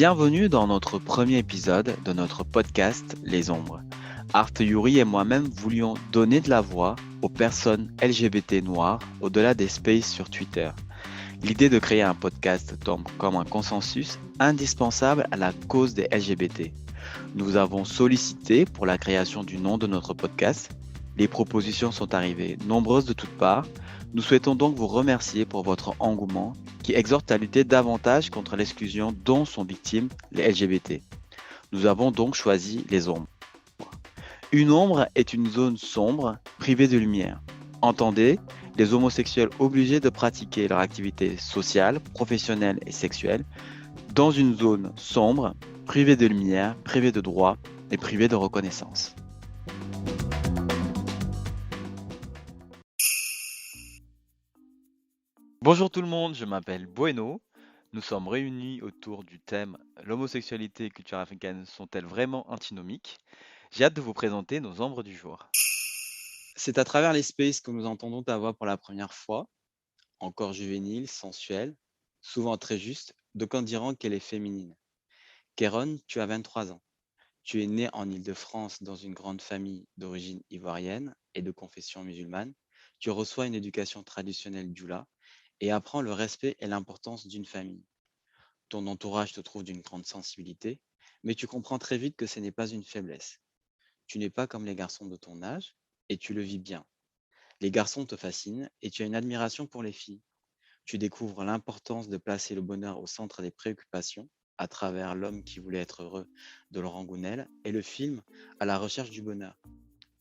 Bienvenue dans notre premier épisode de notre podcast Les Ombres. Art Yuri et moi-même voulions donner de la voix aux personnes LGBT noires au-delà des spaces sur Twitter. L'idée de créer un podcast tombe comme un consensus indispensable à la cause des LGBT. Nous avons sollicité pour la création du nom de notre podcast. Les propositions sont arrivées nombreuses de toutes parts. Nous souhaitons donc vous remercier pour votre engouement qui exhorte à lutter davantage contre l'exclusion dont sont victimes les LGBT. Nous avons donc choisi les ombres. Une ombre est une zone sombre, privée de lumière. Entendez, les homosexuels obligés de pratiquer leur activité sociale, professionnelle et sexuelle dans une zone sombre, privée de lumière, privée de droits et privée de reconnaissance. Bonjour tout le monde, je m'appelle Bueno. Nous sommes réunis autour du thème l'homosexualité et culture africaine sont-elles vraiment antinomiques? J'ai hâte de vous présenter nos ombres du jour. C'est à travers les spaces que nous entendons ta voix pour la première fois, encore juvénile, sensuelle, souvent très juste, d'aucuns diront qu'elle est féminine. Kéron, tu as 23 ans. Tu es né en Île-de-France dans une grande famille d'origine ivoirienne et de confession musulmane. Tu reçois une éducation traditionnelle djoula et apprends le respect et l'importance d'une famille. Ton entourage te trouve d'une grande sensibilité, mais tu comprends très vite que ce n'est pas une faiblesse. Tu n'es pas comme les garçons de ton âge et tu le vis bien. Les garçons te fascinent et tu as une admiration pour les filles. Tu découvres l'importance de placer le bonheur au centre des préoccupations à travers L'homme qui voulait être heureux de Laurent Gounel et le film À la recherche du bonheur.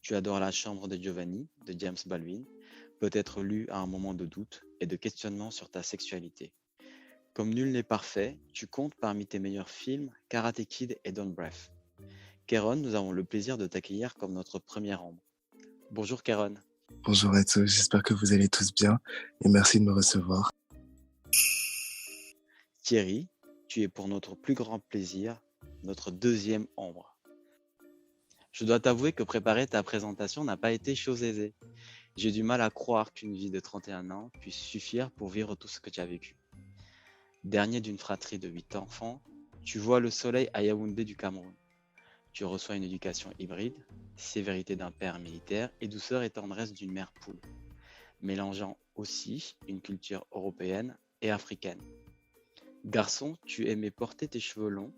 Tu adores La chambre de Giovanni de James Baldwin, peut-être lu à un moment de doute et de questionnement sur ta sexualité. Comme nul n'est parfait, tu comptes parmi tes meilleurs films Karate Kid et Don't Breath. Kéron, nous avons le plaisir de t'accueillir comme notre première ombre. Bonjour Kéron. Bonjour à tous, j'espère que vous allez tous bien et merci de me recevoir. Thierry, tu es pour notre plus grand plaisir, notre deuxième ombre. Je dois t'avouer que préparer ta présentation n'a pas été chose aisée. J'ai du mal à croire qu'une vie de 31 ans puisse suffire pour vivre tout ce que tu as vécu. Dernier d'une fratrie de 8 enfants, tu vois le soleil à Yaoundé du Cameroun. Tu reçois une éducation hybride, sévérité d'un père militaire et douceur et tendresse d'une mère poule, mélangeant aussi une culture européenne et africaine. Garçon, tu aimais porter tes cheveux longs,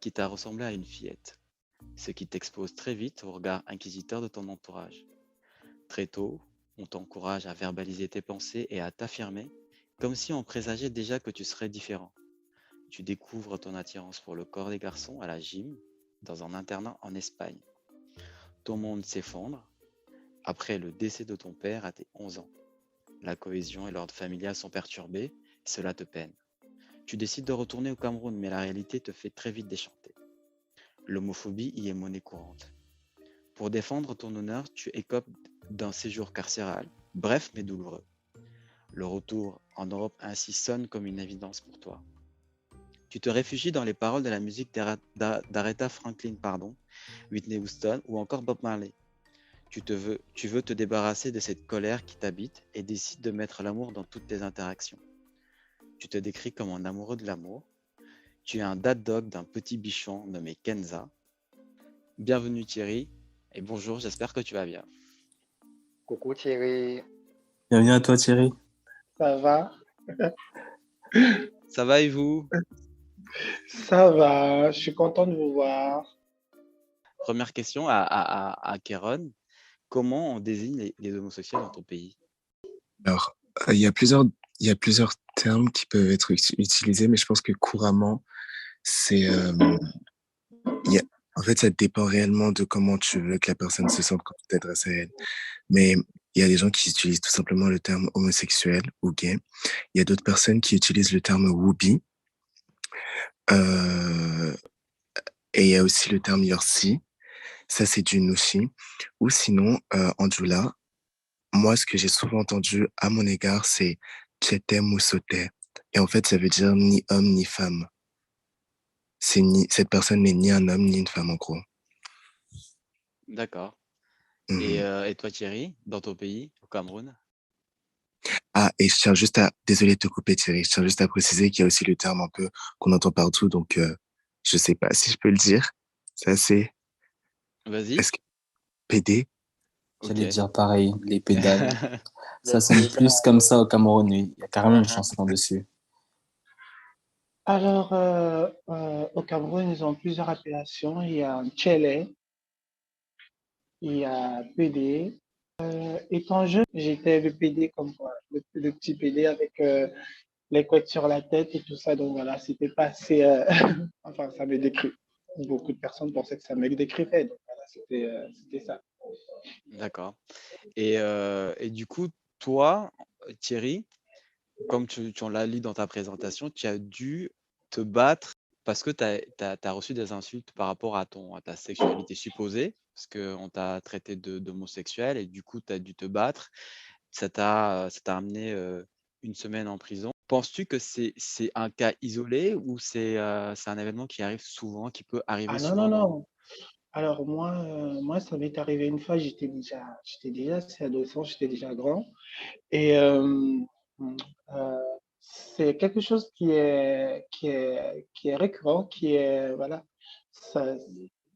quitte à ressembler à une fillette, ce qui t'expose très vite au regard inquisiteur de ton entourage. Très tôt, on t'encourage à verbaliser tes pensées et à t'affirmer, comme si on présageait déjà que tu serais différent. Tu découvres ton attirance pour le corps des garçons à la gym, dans un internat en Espagne. Ton monde s'effondre après le décès de ton père à tes 11 ans. La cohésion et l'ordre familial sont perturbés, cela te peine. Tu décides de retourner au Cameroun, mais la réalité te fait très vite déchanter. L'homophobie y est monnaie courante. Pour défendre ton honneur, tu écopes d'un séjour carcéral, bref mais douloureux. Le retour en Europe ainsi sonne comme une évidence pour toi. Tu te réfugies dans les paroles de la musique d'Aretha Franklin, Whitney Houston ou encore Bob Marley. Tu veux te débarrasser de cette colère qui t'habite et décides de mettre l'amour dans toutes tes interactions. Tu te décris comme un amoureux de l'amour. Tu es un dad dog d'un petit bichon nommé Kenza. Bienvenue Thierry et bonjour, j'espère que tu vas bien. Coucou Thierry, Bienvenue à toi Thierry. ça va? Ça va et vous? Ça va, je suis content de vous voir. Première question à Kéron. Comment on désigne les homosexuels dans ton pays? Alors, il y a plusieurs termes qui peuvent être utilisés, mais je pense que couramment, c'est, en fait, ça dépend réellement de comment tu veux que la personne se sente quand tu t'adresses à elle. Mais il y a des gens qui utilisent tout simplement le terme homosexuel ou gay. Il y a d'autres personnes qui utilisent le terme woubi. Euh, et il y a aussi le terme yorsi. Ça, c'est du nushi. Ou sinon, en djoula, moi, ce que j'ai souvent entendu à mon égard, c'est Tchete Moussote. Et en fait, ça veut dire ni homme ni femme. Cette personne n'est ni un homme ni une femme, en gros. D'accord. Mhm. Et toi Thierry, dans ton pays, au Cameroun? Ah, et je tiens juste désolé de te couper, Thierry, je tiens juste à préciser qu'il y a aussi le terme un peu qu'on entend partout, donc Je sais pas si je peux le dire. Ça, c'est... Vas-y. Est-ce que PD? Ok. J'allais dire pareil, les pédales. Ça sonne Les plus comme ça au Cameroun, oui. Il y a carrément une Mhm. chanson dessus. Alors, au Cameroun, ils ont plusieurs appellations. Il y a Tchélé, il y a PD. Étant jeune, j'étais le PD comme quoi, le petit PD avec les couettes sur la tête et tout ça. Donc voilà, c'était pas assez. Enfin, ça me décrit. Beaucoup de personnes pensaient que ça me décrivait. Donc voilà, c'était ça. D'accord. Et du coup, toi, Thierry, comme tu en l'as lu dans ta présentation, tu as dû te battre parce que tu as reçu des insultes par rapport à ta sexualité supposée, parce qu'on t'a traité d'homosexuel et du coup, tu as dû te battre. Ça t'a amené une semaine en prison. Penses-tu que c'est un cas isolé ou c'est un événement qui arrive souvent, qui peut arriver Ah non, non, souvent dans... non. Alors moi, ça m'est arrivé une fois, j'étais déjà assez adolescent, j'étais déjà grand. Et euh, c'est quelque chose qui est récurrent, voilà, ça,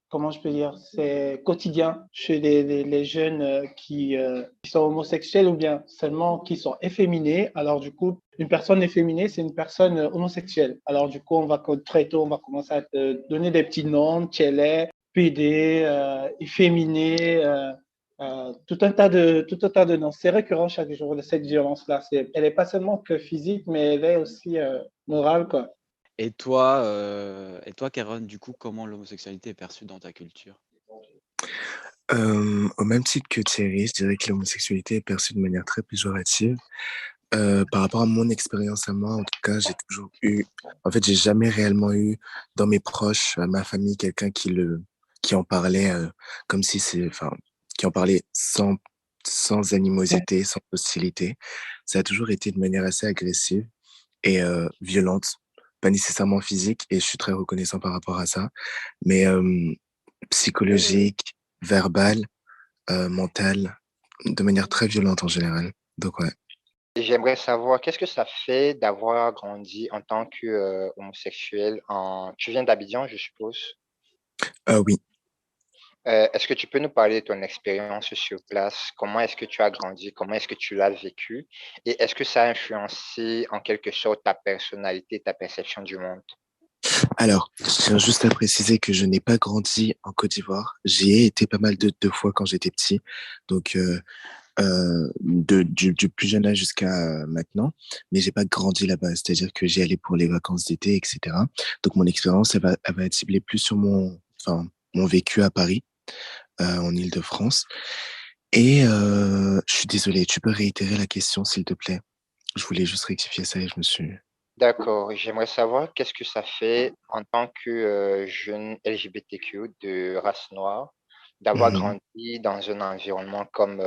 comment je peux dire, c'est quotidien chez les jeunes qui sont homosexuels ou bien seulement qui sont efféminés. Alors du coup, une personne efféminée, c'est une personne homosexuelle. Alors du coup, très tôt, on va commencer à te donner des petits noms, tchelé, PD, efféminé, tout un tas de noms. C'est récurrent chaque jour de cette violence-là. Elle n'est pas seulement que physique, mais elle est aussi morale, quoi. Et toi, Karen, du coup, comment l'homosexualité est perçue dans ta culture? Au même titre que Thierry, je dirais que l'homosexualité est perçue de manière très péjorative. Par rapport à mon expérience à moi, en tout cas, j'ai toujours eu, en fait, j'ai jamais réellement eu dans mes proches, ma famille, quelqu'un qui en parlait comme si enfin, qui en parlait sans animosité, sans hostilité. Ça a toujours été de manière assez agressive et violente, pas nécessairement physique, et je suis très reconnaissant par rapport à ça, mais psychologique, verbale, mentale, de manière très violente en général. Donc ouais. J'aimerais savoir qu'est-ce que ça fait d'avoir grandi en tant que homosexuel Tu viens d'Abidjan, je suppose. Oui. Est-ce que tu peux nous parler de ton expérience sur place? Comment est-ce que tu as grandi? Comment est-ce que tu l'as vécu? Et est-ce que ça a influencé en quelque sorte ta personnalité, ta perception du monde? Alors, je tiens juste à préciser que je n'ai pas grandi en Côte d'Ivoire. J'y ai été pas mal de fois quand j'étais petit. Donc, du plus jeune âge jusqu'à maintenant. Mais j'ai pas grandi là-bas. C'est-à-dire que j'y allais pour les vacances d'été, etc. Donc, mon expérience, elle va être ciblée plus sur enfin, mon vécu à Paris, en Île-de-France. Et je suis désolé, tu peux réitérer la question, s'il te plaît? Je voulais juste rectifier ça et je me suis... D'accord, j'aimerais savoir qu'est-ce que ça fait en tant que jeune LGBTQ de race noire d'avoir Mhm. grandi dans un environnement comme...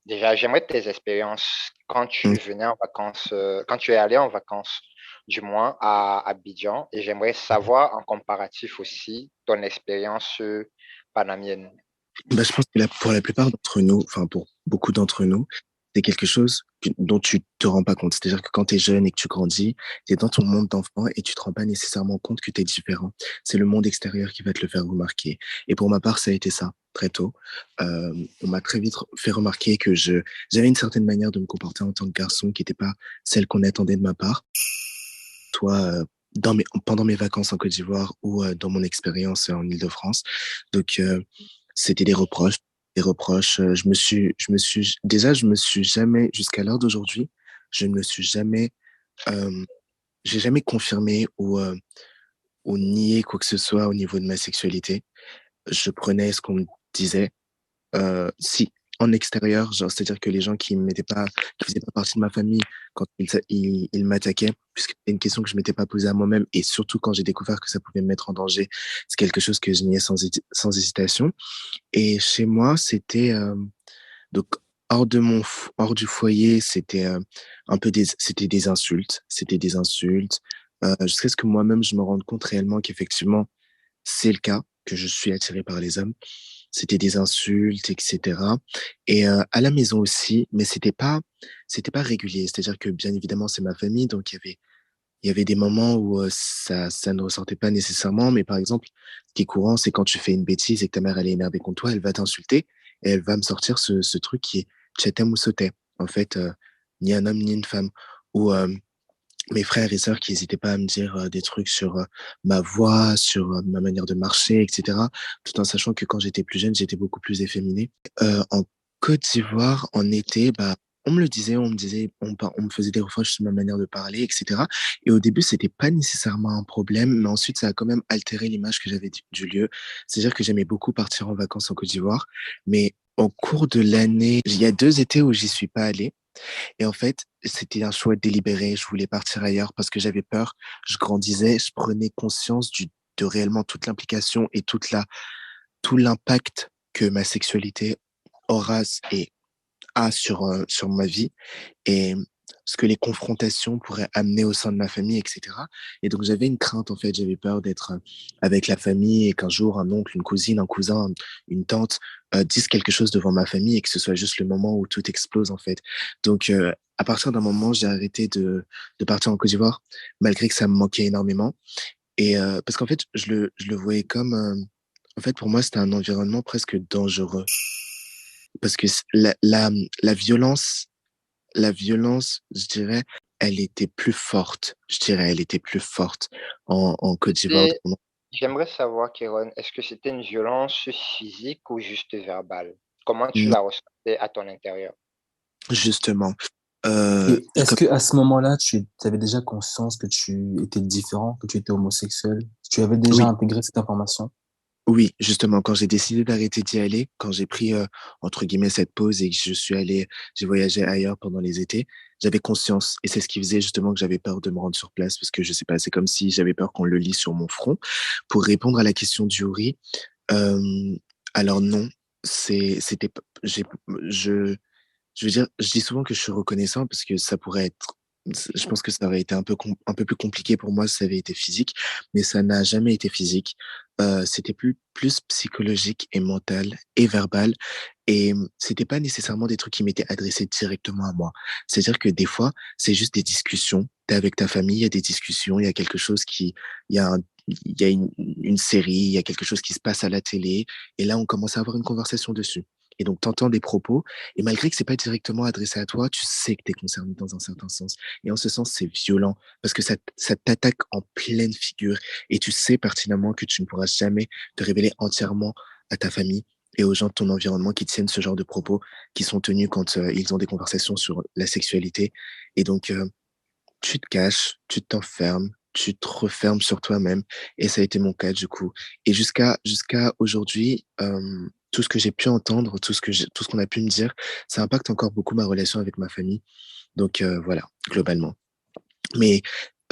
déjà, j'aimerais tes expériences quand tu venais en vacances, quand tu es allé en vacances, du moins à Abidjan, et j'aimerais savoir en comparatif aussi ton expérience panamienne. Bah, je pense que pour la plupart d'entre nous, enfin pour beaucoup d'entre nous, c'est quelque chose dont tu te rends pas compte. C'est-à-dire que quand tu es jeune et que tu grandis, tu es dans ton monde d'enfant et tu te rends pas nécessairement compte que tu es différent. C'est le monde extérieur qui va te le faire remarquer. Et pour ma part, ça a été ça, très tôt. On m'a très vite fait remarquer que j'avais une certaine manière de me comporter en tant que garçon qui n'était pas celle qu'on attendait de ma part. Soit pendant mes vacances en Côte d'Ivoire ou dans mon expérience en Île-de-France. Donc, c'était des reproches. Des reproches. Je me suis jamais, jusqu'à l'heure d'aujourd'hui, je ne me suis jamais, euh, j'ai jamais confirmé ou nié quoi que ce soit au niveau de ma sexualité. Je prenais ce qu'on me disait. Si, en extérieur, genre, c'est-à-dire que les gens qui faisaient pas partie de ma famille, quand ils m'attaquaient, puisque c'était une question que je m'étais pas posée à moi-même, et surtout quand j'ai découvert que ça pouvait me mettre en danger, c'est quelque chose que je niais sans hésitation. Et chez moi, donc, hors du foyer, c'était c'était des insultes, jusqu'à ce que moi-même, je me rende compte réellement qu'effectivement, c'est le cas, que je suis attiré par les hommes. C'était des insultes, etc. Et à la maison aussi, mais c'était pas régulier. C'est-à-dire que bien évidemment, c'est ma famille, donc il y avait des moments où ça ne ressortait pas nécessairement, mais par exemple, ce qui est courant, c'est quand tu fais une bêtise et que ta mère elle est énervée contre toi, elle va t'insulter et elle va me sortir ce truc qui est Tchetem ou Sote. En fait, ni un homme ni une femme. Ou mes frères et sœurs qui n'hésitaient pas à me dire des trucs sur ma voix, sur ma manière de marcher, etc. Tout en sachant que quand j'étais plus jeune, j'étais beaucoup plus efféminé. En Côte d'Ivoire, en été, bah, on me faisait des reproches sur ma manière de parler, etc. Et au début, c'était pas nécessairement un problème, mais ensuite, ça a quand même altéré l'image que j'avais du lieu. C'est-à-dire que j'aimais beaucoup partir en vacances en Côte d'Ivoire, mais au cours de l'année, il y a 2 étés où j'y suis pas allé. Et en fait, c'était un choix délibéré. Je voulais partir ailleurs parce que j'avais peur. Je grandissais, je prenais conscience de réellement toute l'implication et tout l'impact que ma sexualité aura et a sur ma vie et ce que les confrontations pourraient amener au sein de ma famille, etc. Et donc, j'avais une crainte, en fait. J'avais peur d'être avec la famille et qu'un jour, un oncle, une cousine, un cousin, une tante disent quelque chose devant ma famille et que ce soit juste le moment où tout explose, en fait. Donc, à partir d'un moment, j'ai arrêté de partir en Côte d'Ivoire, malgré que ça me manquait énormément. Et parce qu'en fait, je le voyais comme... en fait, pour moi, c'était un environnement presque dangereux. Parce que la violence, je dirais, elle était plus forte. Je dirais, elle était plus forte en Côte d'Ivoire. Et j'aimerais savoir, Kéron, est-ce que c'était une violence physique ou juste verbale? Comment tu Non, la ressentais à ton intérieur? justement. Et est-ce Comme- que à ce moment-là, tu avais déjà conscience que tu étais différent, que tu étais homosexuel? Tu avais déjà oui, intégré cette information? oui, justement, quand j'ai décidé d'arrêter d'y aller, quand j'ai pris, entre guillemets, cette pause et que j'ai voyagé ailleurs pendant les étés, j'avais conscience. Et c'est ce qui faisait justement que j'avais peur de me rendre sur place parce que je sais pas, c'est comme si j'avais peur qu'on le lit sur mon front. Pour répondre à la question du riz, euh, alors non, c'était, j'ai, je, je veux dire, je dis souvent que je suis reconnaissant parce que ça pourrait être, je pense que ça aurait été un peu plus compliqué pour moi si ça avait été physique, mais ça n'a jamais été physique. C'était plus psychologique et mental et verbal. Et c'était pas nécessairement des trucs qui m'étaient adressés directement à moi. C'est-à-dire que des fois, c'est juste des discussions. T'es avec ta famille, il y a des discussions, il y a quelque chose il y a un- il y a une série, il y a quelque chose qui se passe à la télé, et là, on commence à avoir une conversation dessus. Et donc, t'entends des propos et malgré que c'est pas directement adressé à toi, tu sais que tu es concerné dans un certain sens. Et en ce sens, c'est violent parce que ça t'attaque en pleine figure et tu sais pertinemment que tu ne pourras jamais te révéler entièrement à ta famille et aux gens de ton environnement qui tiennent ce genre de propos qui sont tenus quand ils ont des conversations sur la sexualité. Et donc, tu te caches, tu t'enfermes, tu te refermes sur toi-même. Et ça a été mon cas, du coup. Et jusqu'à aujourd'hui, tout ce que j'ai pu entendre, tout ce qu'on a pu me dire, ça impacte encore beaucoup ma relation avec ma famille. Donc, voilà, globalement. Mais,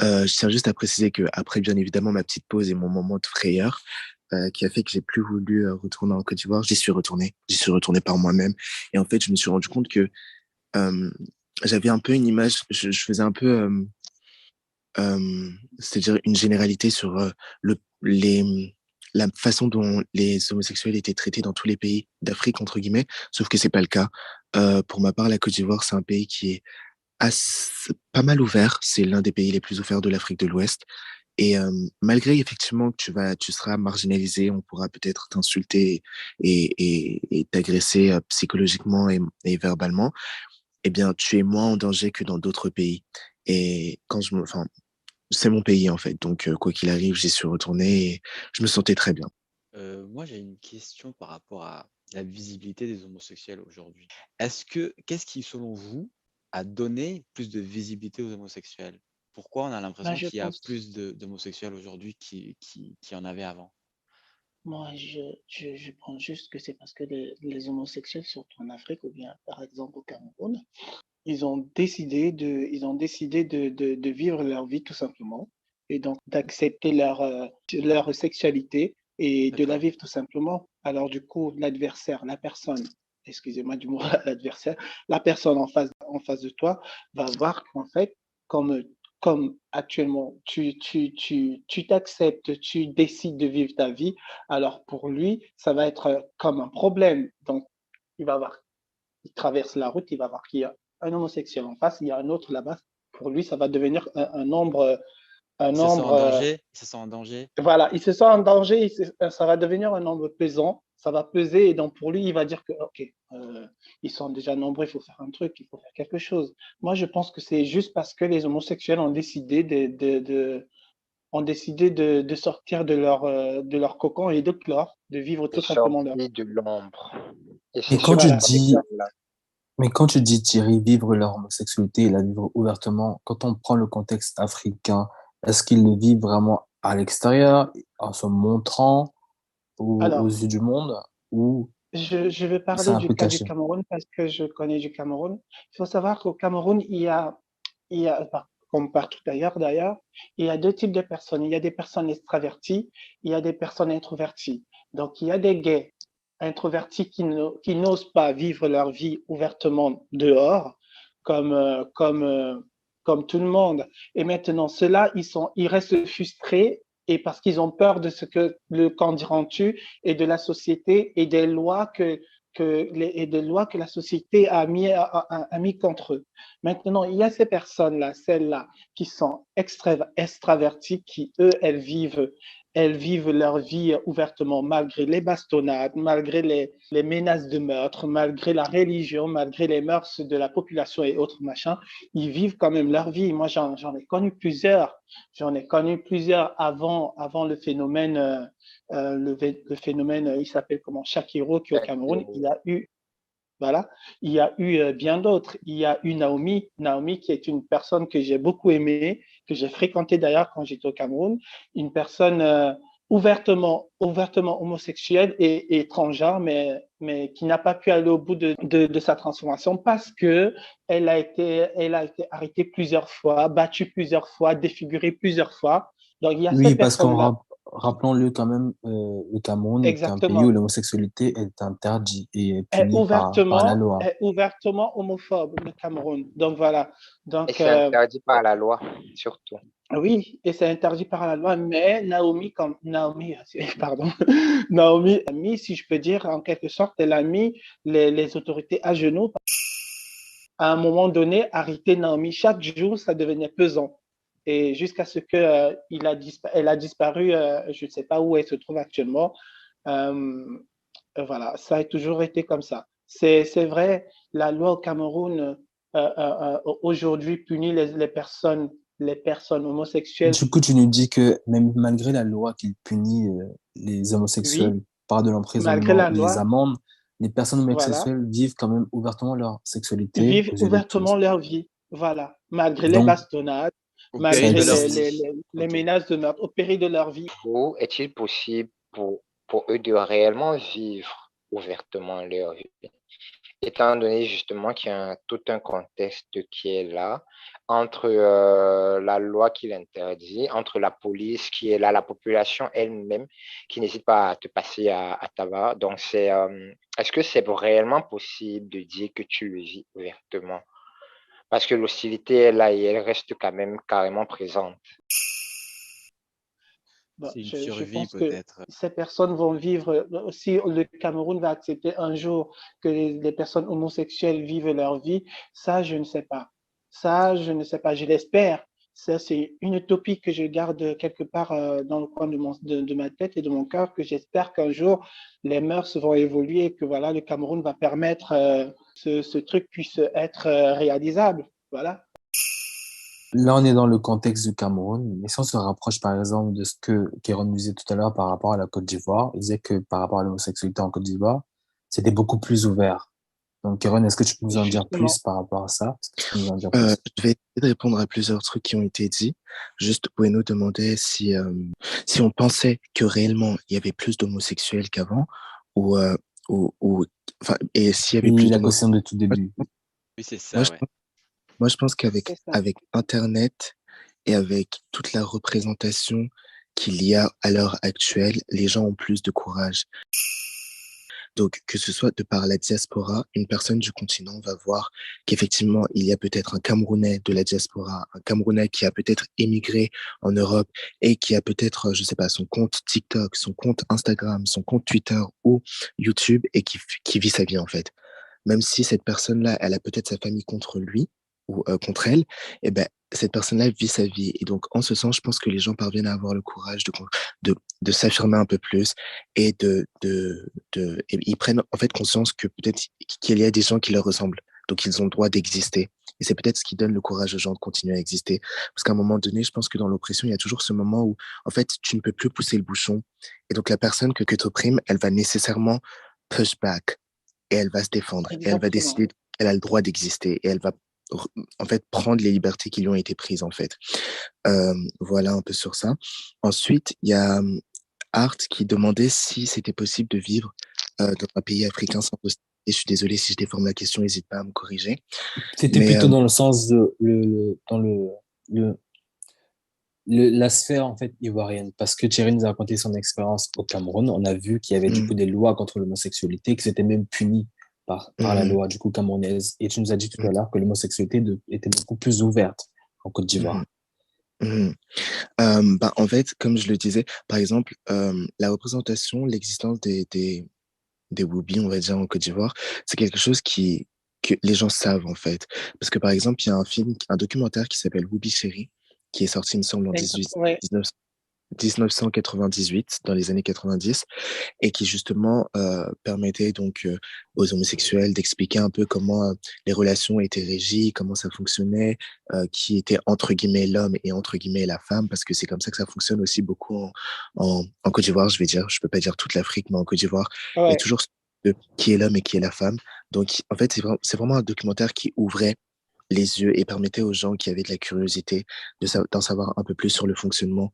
je tiens juste à préciser que après, bien évidemment, ma petite pause et mon moment de frayeur, qui a fait que j'ai plus voulu, retourner en Côte d'Ivoire, j'y suis retourné. J'y suis retourné par moi-même. Et en fait, je me suis rendu compte que, hem, j'avais un peu une image, je faisais un peu, c'est-à-dire une généralité sur le, les, la façon dont les homosexuels étaient traités dans tous les pays d'Afrique, entre guillemets, sauf que c'est pas le cas. Pour ma part, la Côte d'Ivoire, c'est un pays qui est pas mal ouvert. C'est l'un des pays les plus ouverts de l'Afrique de l'Ouest. Et malgré effectivement que tu seras marginalisé, on pourra peut-être t'insulter et t'agresser psychologiquement et verbalement, eh bien, tu es moins en danger que dans d'autres pays. Et enfin, c'est mon pays en fait, donc quoi qu'il arrive, j'y suis retourné et je me sentais très bien. Moi, j'ai une question par rapport à la visibilité des homosexuels aujourd'hui. Qu'est-ce qui, selon vous, a donné plus de visibilité aux homosexuels? Pourquoi on a Ben, l'impression je qu'il y a pense, plus d'homosexuels aujourd'hui qui en avait avant? je pense juste que c'est parce que les homosexuels, surtout en Afrique ou bien par exemple au Cameroun, ils ont décidé de vivre leur vie tout simplement et donc d'accepter leur sexualité et de la D'accord. vivre tout simplement. Alors du coup, l'adversaire, la personne, excusez-moi du mot, l'adversaire, la personne en face de toi va voir qu'en fait, comme, comme actuellement, tu t'acceptes, tu décides de vivre ta vie, alors pour lui, ça va être comme un problème. Donc, il va voir il traverse la route, il va voir qu'il y a un homosexuel en face, il y a un autre là-bas. Pour lui, ça va devenir un nombre. un Ils se sentent nombre, en danger. Ils se sentent en danger. voilà, il se sent en danger, ça va devenir un nombre pesant, ça va peser, et donc pour lui, il va dire que, OK, ils sont déjà nombreux, il faut faire un truc, il faut faire quelque chose. Moi, je pense que c'est juste parce que les homosexuels ont décidé de sortir de leur cocon et de clore, de vivre Et tout simplement leur. sorti de l'ombre. Et Mais c'est quand ce tu Voilà, dis, problème-là. mais quand tu dis, Thierry, vivre leur homosexualité et la vivre ouvertement, quand on prend le contexte africain, est-ce qu'ils le vivent vraiment à l'extérieur, en se montrant aux alors, yeux du monde, ou je vais c'est parler un du peu cas du caché? Cameroun parce que je connais du Cameroun. Il faut savoir qu'au Cameroun, comme partout ailleurs d'ailleurs, il y a deux types de personnes. Il y a des personnes extraverties, il y a des personnes introverties. Donc, il y a des gays introvertis qui n'osent pas vivre leur vie ouvertement dehors, comme, euh, comme, euh, comme tout le monde. Et maintenant, ceux-là, ils restent frustrés et parce qu'ils ont peur de ce que le qu'en diront-tu et de la société et des lois et des lois que la société a mis contre eux. Maintenant, il y a ces personnes-là, celles-là, qui sont extraverties, qui, eux, elles vivent leur vie ouvertement, malgré les bastonnades, malgré les menaces de meurtre, malgré la religion, malgré les mœurs de la population et autres machins. Ils vivent quand même leur vie. Moi, j'en ai connu plusieurs. J'en ai connu plusieurs avant le phénomène. Le phénomène, il s'appelle comment? Shakiro, qui est au Cameroun. Il y a eu voilà. Il y a eu bien d'autres. Il y a eu Naomi. Naomi, qui est une personne que j'ai beaucoup aimée, que j'ai fréquentée d'ailleurs quand j'étais au Cameroun. Une personne ouvertement homosexuelle et étrangère, mais qui n'a pas pu aller au bout de sa transformation parce que elle a été arrêtée plusieurs fois, battue plusieurs fois, défigurée plusieurs fois. Donc, il y a ces Oui, parce personnes-là. rappelons-le quand même, le Cameroun est un pays où Exactement. l'homosexualité est interdite et est punie par la loi. Est ouvertement homophobe, le Cameroun. Donc voilà. Et Donc c'est interdit par la loi, surtout. oui, et c'est interdit par la loi, mais Naomi, pardon, Naomi, si je peux dire, en quelque sorte, elle a mis les autorités à genoux. À un moment donné, arrêter Naomi chaque jour, ça devenait pesant. Et jusqu'à ce que elle a disparu, je ne sais pas où elle se trouve actuellement. Euh, voilà, ça a toujours été comme ça. C'est vrai, la loi au Cameroun aujourd'hui punit les personnes homosexuelles. Du coup, tu nous dis que même malgré la loi qui punit les Oui, homosexuels par de malgré l'emprisonnement la ou des loi, amendes, les personnes voilà, homosexuelles vivent quand même ouvertement leur sexualité vivent aux yeux de ouvertement tous. leur vie. Voilà, malgré les Donc, bastonnades, Au ça péril malgré de leur existe. vie. les Ok. menaces de meurtre, au péril de leur vie. Ou est-il possible pour eux de réellement vivre ouvertement leur vie? Étant donné justement qu'il y a tout un contexte qui est là, entre la loi qui l'interdit, entre la police qui est là, la population elle-même qui n'hésite pas à te passer à tabac. Donc, est-ce que c'est réellement possible de dire que tu le vis ouvertement? Parce que l'hostilité est là et elle reste quand même carrément présente. Bon, C'est une je survie pense que peut-être. ces personnes vont vivre, si le Cameroun va accepter un jour que les personnes homosexuelles vivent leur vie, ça, je ne sais pas. Ça, je ne sais pas, je l'espère. Ça, c'est une utopie que je garde quelque part dans le coin de ma tête et de mon cœur, que j'espère qu'un jour, les mœurs vont évoluer et que voilà, le Cameroun va permettre ce truc puisse être réalisable. Voilà. Là, on est dans le contexte du Cameroun, mais si on se rapproche par exemple de ce que Kéron nous disait tout à l'heure par rapport à la Côte d'Ivoire, il disait que par rapport à l'homosexualité en Côte d'Ivoire, c'était beaucoup plus ouvert. Donc, Kéron, est-ce que tu peux nous en dire Justement. plus par rapport à ça? Est-ce que tu peux nous en dire plus? Je vais essayer de répondre à plusieurs trucs qui ont été dits. Juste, nous demander si on pensait que réellement il y avait plus d'homosexuels qu'avant ou, enfin, et s'il y avait Oui, plus la d'homosexuels. question de tout début. Oui, c'est Moi, ça, je, ouais. moi, je pense qu'avec C'est ça. avec Internet et avec toute la représentation qu'il y a à l'heure actuelle, les gens ont plus de courage. Donc, que ce soit de par la diaspora, une personne du continent va voir qu'effectivement, il y a peut-être un Camerounais de la diaspora, un Camerounais qui a peut-être émigré en Europe et qui a peut-être, je sais pas, son compte TikTok, son compte Instagram, son compte Twitter ou YouTube et qui vit sa vie en fait. Même si cette personne-là, elle a peut-être sa famille contre lui ou contre elle, eh ben, cette personne-là vit sa vie. Et donc, en ce sens, je pense que les gens parviennent à avoir le courage de s'affirmer un peu plus et et ils prennent en fait conscience que peut-être qu'il y a des gens qui leur ressemblent. Donc, ils ont le droit d'exister. Et c'est peut-être ce qui donne le courage aux gens de continuer à exister. Parce qu'à un moment donné, je pense que dans l'oppression, il y a toujours ce moment où, en fait, tu ne peux plus pousser le bouchon. Et donc, la personne que tu opprimes, elle va nécessairement push back et elle va se défendre. Et elle va Exactement. décider qu'elle a le droit d'exister. Et elle va, en fait, prendre les libertés qui lui ont été prises, en fait. Voilà un peu sur ça. Ensuite, il y a Art qui demandait si c'était possible de vivre dans un pays africain sans postérité. Je suis désolé si je déforme la question, n'hésite pas à me corriger. C'était Mais plutôt dans le sens de dans le, la sphère en fait ivoirienne, parce que Thierry nous a raconté son expérience au Cameroun. On a vu qu'il y avait du coup mm, des lois contre l'homosexualité, que c'était même puni par la mm, loi du coup camerounaise. Et tu nous as dit tout mm, à l'heure que l'homosexualité était beaucoup plus ouverte en Côte mm, d'Ivoire. mm. Bah, en fait, comme je le disais, par exemple, la représentation, l'existence des Woubi, on va dire, en Côte d'Ivoire, c'est quelque chose que les gens savent, en fait. Parce que, par exemple, il y a un documentaire qui s'appelle Woubi Chéri, qui est sorti, il me semble, en Ouais, 1998, dans les années 90, et qui justement permettait donc aux homosexuels d'expliquer un peu comment les relations étaient régies, comment ça fonctionnait, qui était entre guillemets l'homme et entre guillemets la femme, parce que c'est comme ça que ça fonctionne aussi beaucoup en Côte d'Ivoire, je vais dire. Je peux pas dire toute l'Afrique, mais en Côte d'Ivoire, il y a ouais, toujours de qui est l'homme et qui est la femme. Donc, en fait, c'est vraiment un documentaire qui ouvrait les yeux et permettait aux gens qui avaient de la curiosité d'en savoir un peu plus sur le fonctionnement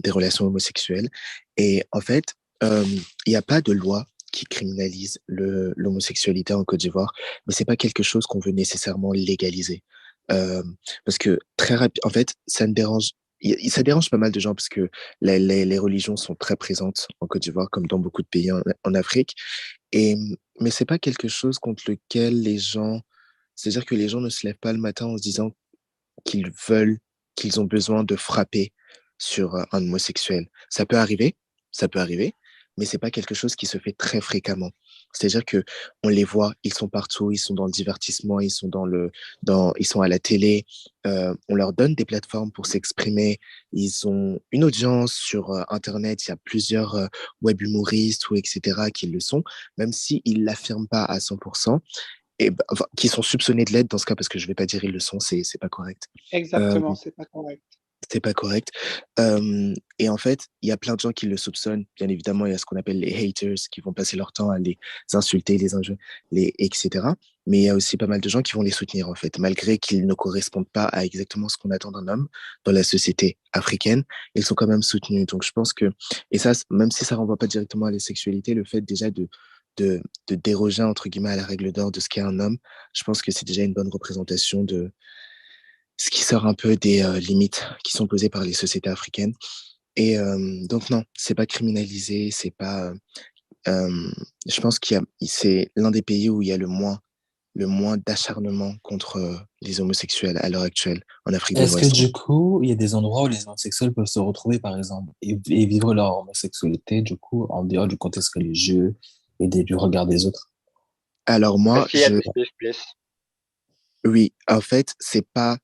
des relations homosexuelles. Et en fait, il n'y a pas de loi qui criminalise l'homosexualité en Côte d'Ivoire, mais c'est pas quelque chose qu'on veut nécessairement légaliser. Euh, Parce que très rapide, en fait, ça dérange pas mal de gens parce que les religions sont très présentes en Côte d'Ivoire, comme dans beaucoup de pays en Afrique. Et, mais c'est pas quelque chose contre lequel c'est-à-dire que les gens ne se lèvent pas le matin en se disant qu'ils veulent, qu'ils ont besoin de frapper sur un homosexuel. Ça peut arriver, mais c'est pas quelque chose qui se fait très fréquemment. C'est-à-dire que on les voit, ils sont partout, ils sont dans le divertissement, ils sont à la télé. On leur donne des plateformes pour s'exprimer. Ils ont une audience sur Internet. Il y a plusieurs web humoristes ou etc. qui le sont, même s'ils l'affirment pas à 100%, et enfin, qui sont soupçonnés de l'être dans ce cas, parce que je vais pas dire ils le sont, c'est pas correct. Euh, exactement, c'est pas correct. c'est pas correct. Et en fait, il y a plein de gens qui le soupçonnent. Bien évidemment, il y a ce qu'on appelle les haters qui vont passer leur temps à les insulter, etc. Mais il y a aussi pas mal de gens qui vont les soutenir, en fait, malgré qu'ils ne correspondent pas à exactement ce qu'on attend d'un homme dans la société africaine. Ils sont quand même soutenus. Donc, je pense que, et ça, même si ça renvoie pas directement à la sexualité, le fait déjà de déroger, entre guillemets, à la règle d'or de ce qu'est un homme, je pense que c'est déjà une bonne représentation de ce qui sort un peu des limites qui sont posées par les sociétés africaines. Et donc non, c'est pas criminalisé, c'est pas. Je pense c'est l'un des pays où il y a le moins d'acharnement contre les homosexuels à l'heure actuelle en Afrique de Est-ce que l'Ouest. du coup, il y a des endroits où les homosexuels peuvent se retrouver, par exemple, et vivre leur homosexualité, du coup, en dehors du contexte religieux et du regard des autres? Alors moi, Est-ce qu'il y a plus, plus? oui, en fait, c'est-à-dire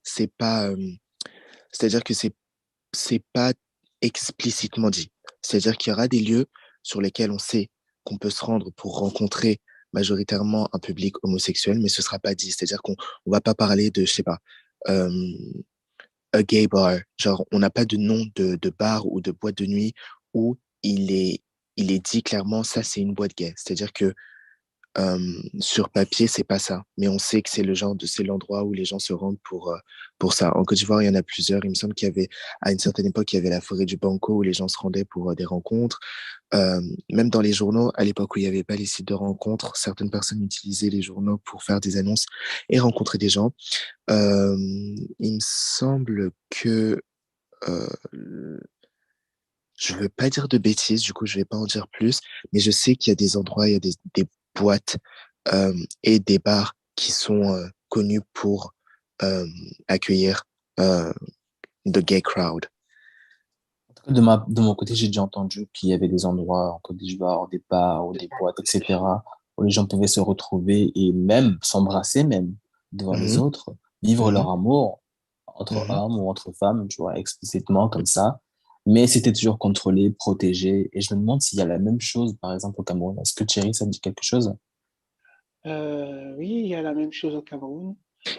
que c'est pas explicitement dit. C'est-à-dire qu'il y aura des lieux sur lesquels on sait qu'on peut se rendre pour rencontrer majoritairement un public homosexuel, mais ce sera pas dit. C'est-à-dire qu'on on va pas parler de, je sais pas, euh, a gay bar. Genre, on n'a pas de nom de bar ou de boîte de nuit où il est dit clairement, ça, c'est une boîte gay. C'est-à-dire que sur papier, c'est pas ça, mais on sait que c'est l'endroit où les gens se rendent pour ça. En Côte d'Ivoire, il y en a plusieurs. Il me semble qu'il y avait, à une certaine époque, il y avait la forêt du Banco où les gens se rendaient pour des rencontres. Euh, Même dans les journaux, à l'époque où il n'y avait pas les sites de rencontres, certaines personnes utilisaient les journaux pour faire des annonces et rencontrer des gens. Il me semble que, euh, je veux pas dire de bêtises, du coup, je vais pas en dire plus, mais je sais qu'il y a des endroits, il y a des boîtes et des bars qui sont connus pour euh, accueillir euh, the gay crowd. De mon côté, j'ai déjà entendu qu'il y avait des endroits en Côte d'Ivoire, des bars ou des boîtes, etc., où les gens pouvaient se retrouver et même s'embrasser même devant les Mhm, autres. vivre Mhm, leur amour entre mhm. hommes ou entre femmes, tu vois, explicitement comme ça. Mais c'était toujours contrôlé, protégé. Et je me demande s'il y a la même chose, par exemple, au Cameroun. Est-ce que Thierry, ça te dit quelque chose? Oui, il y a la même chose au Cameroun. Au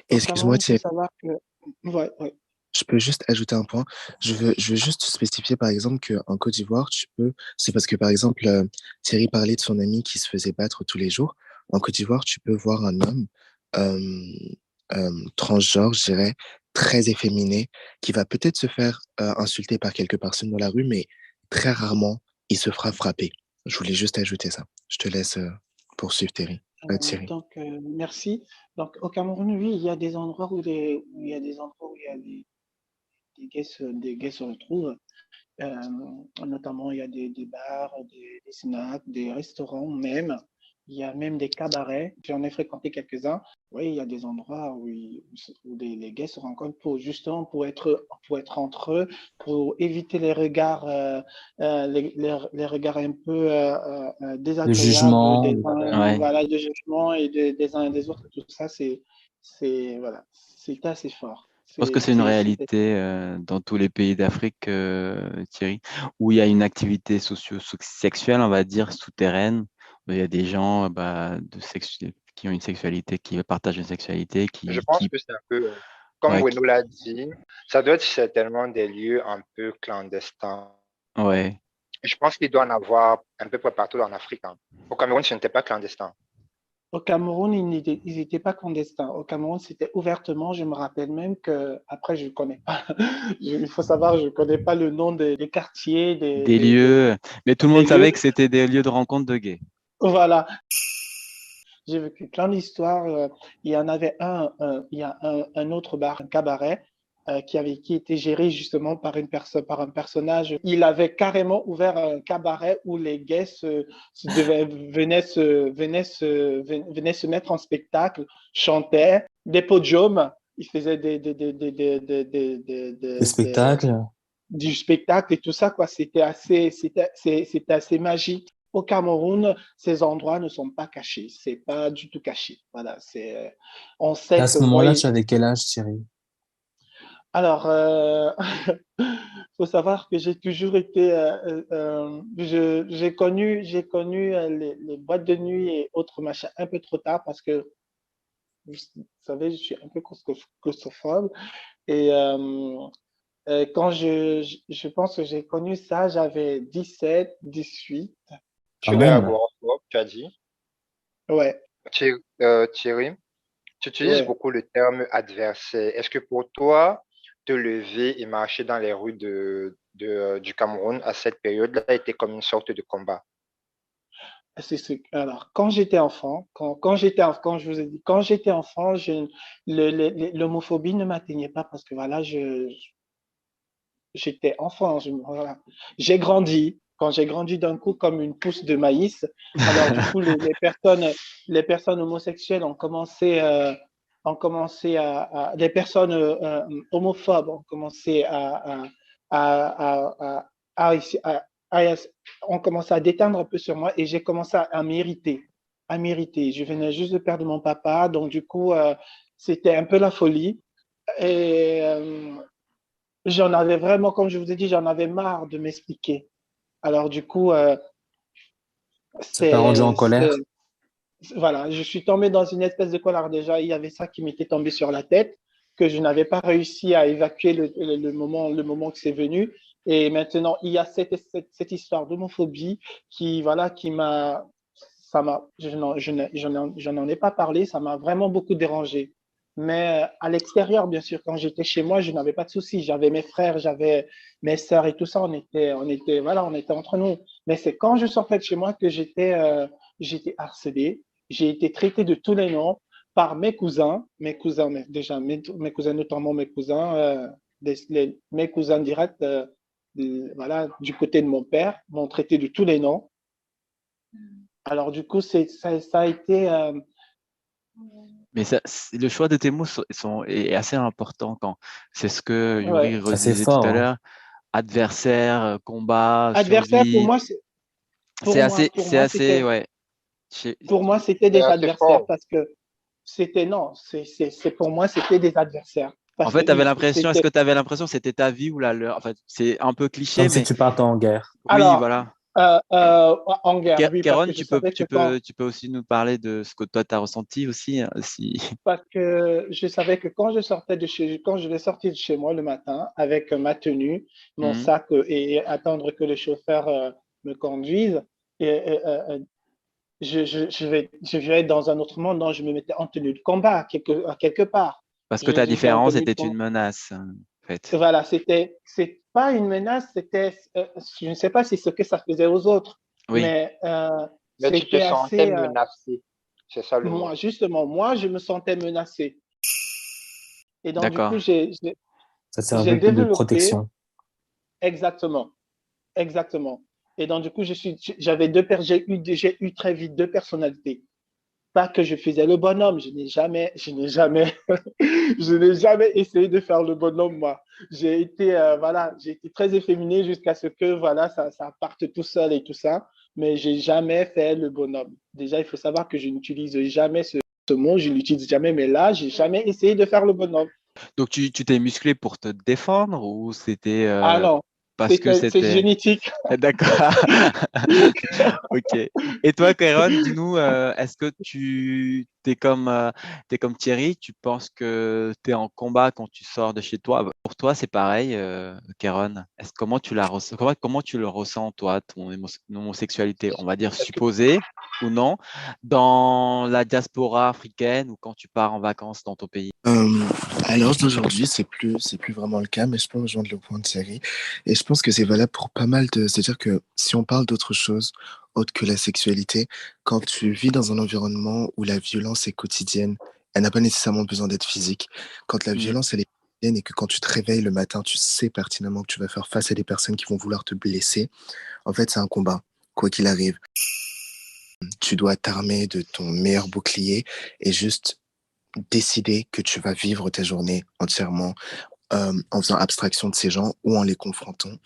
Excuse-moi, Cameroun, il faut Thierry, savoir que... Ouais, ouais. je peux juste ajouter un point. Je veux juste spécifier, par exemple, qu'en Côte d'Ivoire, c'est parce que, par exemple, Thierry parlait de son ami qui se faisait battre tous les jours. En Côte d'Ivoire, tu peux voir un homme euh, transgenre, je dirais, très efféminé, qui va peut-être se faire insulter par quelques personnes dans la rue, mais très rarement, il se fera frapper. Je voulais juste ajouter ça. Je te laisse poursuivre, Thierry. Merci. Donc, au Cameroun, oui, il y a des endroits où il y a des endroits où il y a des gays se retrouvent. Notamment, il y a des bars, des snacks, des restaurants même. Il y a même des cabarets. J'en ai fréquenté quelques-uns. Oui, il y a des endroits où les gays se rencontrent justement pour être entre eux, pour éviter les regards, les regards un peu Le désagréables jugement, des uns, Ouais. voilà, de jugement et des uns et des autres. Tout ça, voilà, c'est assez fort. Je pense que c'est une réalité dans tous les pays d'Afrique, Thierry, où il y a une activité socio-sexuelle, on va dire, souterraine. Il y a des gens qui ont une sexualité, qui partagent une sexualité, Je pense que c'est un peu, comme ouais, Bruno l'a dit, ça doit être certainement des lieux un peu clandestins. ouais. Je pense qu'il doit en avoir un peu partout en Afrique, hein. Au Cameroun, ce n'était pas clandestin. Au Cameroun, ils n'étaient pas clandestins. Au Cameroun, c'était ouvertement. Je me rappelle même que, après, je ne connais pas, il faut savoir, je ne connais pas le nom des quartiers, Des lieux, mais tout le des monde savait lieux. que c'était des lieux de rencontre de gays. Voilà. J'ai vécu plein d'histoires. Il y en avait il y a un autre bar, un cabaret, qui était géré justement par par un personnage. Il avait carrément ouvert un cabaret où les gays venaient se mettre en spectacle, chantaient, des podiums. Ils faisaient les spectacles. du spectacle et tout ça, quoi. C'était assez magique. Au Cameroun, ces endroits ne sont pas cachés. C'est pas du tout caché. Voilà, on Et sait à que ce moi, moment-là, tu avais quel âge, Thierry? alors, faut savoir que j'ai toujours été, j'ai connu les boîtes de nuit et autres machins un peu trop tard parce que, vous savez, je suis un peu claustrophobe et quand je pense que j'ai connu ça, j'avais 17, 18. Quand Tu es même. agoraphobe, tu as dit. Ouais, Thierry, tu utilises ouais. beaucoup le terme adversaire. Est-ce que pour toi, te lever et marcher dans les rues du Cameroun à cette période-là était comme une sorte de combat? Alors, quand j'étais enfant, quand je vous ai dit, quand j'étais enfant, l'homophobie ne m'atteignait pas parce que voilà, j'étais enfant. Voilà. J'ai grandi. Quand j'ai grandi d'un coup comme une pousse de maïs, alors du coup, les personnes homosexuelles les personnes homophobes ont commencé à, à, à- ont commencé à déteindre un peu sur moi et j'ai commencé à m'irriter, à m'irriter. Je venais juste de perdre mon papa, donc du coup, c'était un peu la folie. Et j'en avais vraiment, comme je vous ai dit, j'en avais marre de m'expliquer. Alors du coup, Ça t'a rendu en c'est, colère? voilà, je suis tombé dans une espèce de colère. Déjà, il y avait ça qui m'était tombé sur la tête, que je n'avais pas réussi à évacuer le moment que c'est venu. Et maintenant, il y a cette histoire d'homophobie qui, voilà, je n'en ai pas parlé, ça m'a vraiment beaucoup dérangé. Mais à l'extérieur, bien sûr, quand j'étais chez moi, je n'avais pas de soucis. J'avais mes frères, j'avais mes sœurs et tout ça. Voilà, on était entre nous. Mais c'est quand je sortais de chez moi que j'étais harcelé. J'ai été traité de tous les noms par mes cousins, mais déjà mes cousins, notamment mes cousins, mes cousins directs, voilà, du côté de mon père, m'ont traité de tous les noms. Alors du coup, ça a été, Mais le choix de tes mots est assez important quand c'est ce que Yuri ouais. Ça, c'est redisait tout fort, à hein. l'heure. Adversaire, combat, Adversaire pour survie. moi, C'est assez, pour moi, ouais. pour moi, c'était des C'est assez adversaires fort. parce que non, c'est pour moi, c'était des adversaires. En Parce fait, que est-ce que c'était. tu avais l'impression que c'était ta vie ou la leur? En fait, c'est un peu cliché, Comme si mais tu partais en guerre. oui, Alors, voilà. en guerre, oui, parce Kéron, que je savais que quand. tu peux aussi nous parler de ce que toi, tu as ressenti aussi, hein, si... Parce que je savais que quand je vais sortir de chez moi le matin avec ma tenue, mon Mhm. sac et attendre que le chauffeur me conduise, je vais être dans un autre monde. Donc, je me mettais en tenue de combat à quelque part. Parce que ta J'étais en différence tenue de était une combat. menace, en fait. Voilà, c'est pas une menace, je ne sais pas si ce que ça faisait aux autres, Oui, mais Mais tu te c'était sentais assez, menacé. C'est ça le mot. moi, justement, moi, je me sentais menacé. Et donc, du coup, d'accord. Ça j'ai servait que de développé protection. exactement, exactement. Et donc, du coup, j'ai eu très vite deux personnalités. Pas que je faisais le bonhomme, je n'ai jamais essayé de faire le bonhomme, moi. Voilà, j'ai été très efféminé jusqu'à ce que, voilà, ça parte tout seul et tout ça. Mais j'ai jamais fait le bonhomme. Déjà, il faut savoir que je n'utilise jamais ce mot, je l'utilise jamais, mais là, j'ai jamais essayé de faire le bonhomme. Donc, tu t'es musclé pour te défendre ou c'était Ah non, parce que c'est c'était... génétique. D'accord. Ok. Et toi, Kairon, dis-nous, est-ce que t'es comme Thierry, tu penses que tu es en combat quand tu sors de chez toi? Pour toi, c'est pareil, Kairon. Comment tu la ressens, comment tu le ressens, toi, ton homosexualité, on va dire Est-ce que supposée ou non, dans la diaspora africaine ou quand tu pars en vacances dans ton pays? Euh, à l'heure d'aujourd'hui, c'est plus vraiment le cas, mais je peux rejoindre le point de Thierry. Et je pense que c'est valable pour pas mal de. C'est-à-dire que si on parle d'autre chose autre que la sexualité, quand tu vis dans un environnement où la violence est quotidienne, elle n'a pas nécessairement besoin d'être physique. Quand la Mm. violence, elle est quotidienne et que quand tu te réveilles le matin, tu sais pertinemment que tu vas faire face à des personnes qui vont vouloir te blesser, en fait, c'est un combat, quoi qu'il arrive. Tu dois t'armer de ton meilleur bouclier et juste décider que tu vas vivre ta journée entièrement en faisant abstraction de ces gens ou en les confrontons,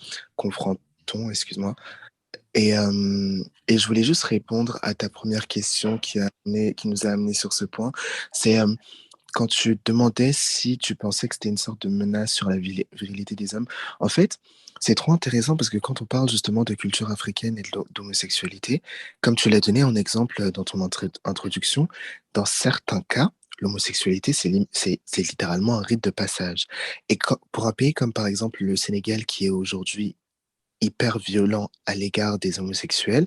excuse-moi. Et je voulais juste répondre à ta première question qui nous a amené sur ce point. C'est quand tu demandais si tu pensais que c'était une sorte de menace sur la virilité des hommes. En fait, c'est trop intéressant parce que quand on parle justement de culture africaine et d'homosexualité, comme tu l'as donné en exemple dans ton introduction, dans certains cas, l'homosexualité, c'est littéralement un rite de passage. Et pour un pays comme par exemple le Sénégal, qui est aujourd'hui hyper violent à l'égard des homosexuels.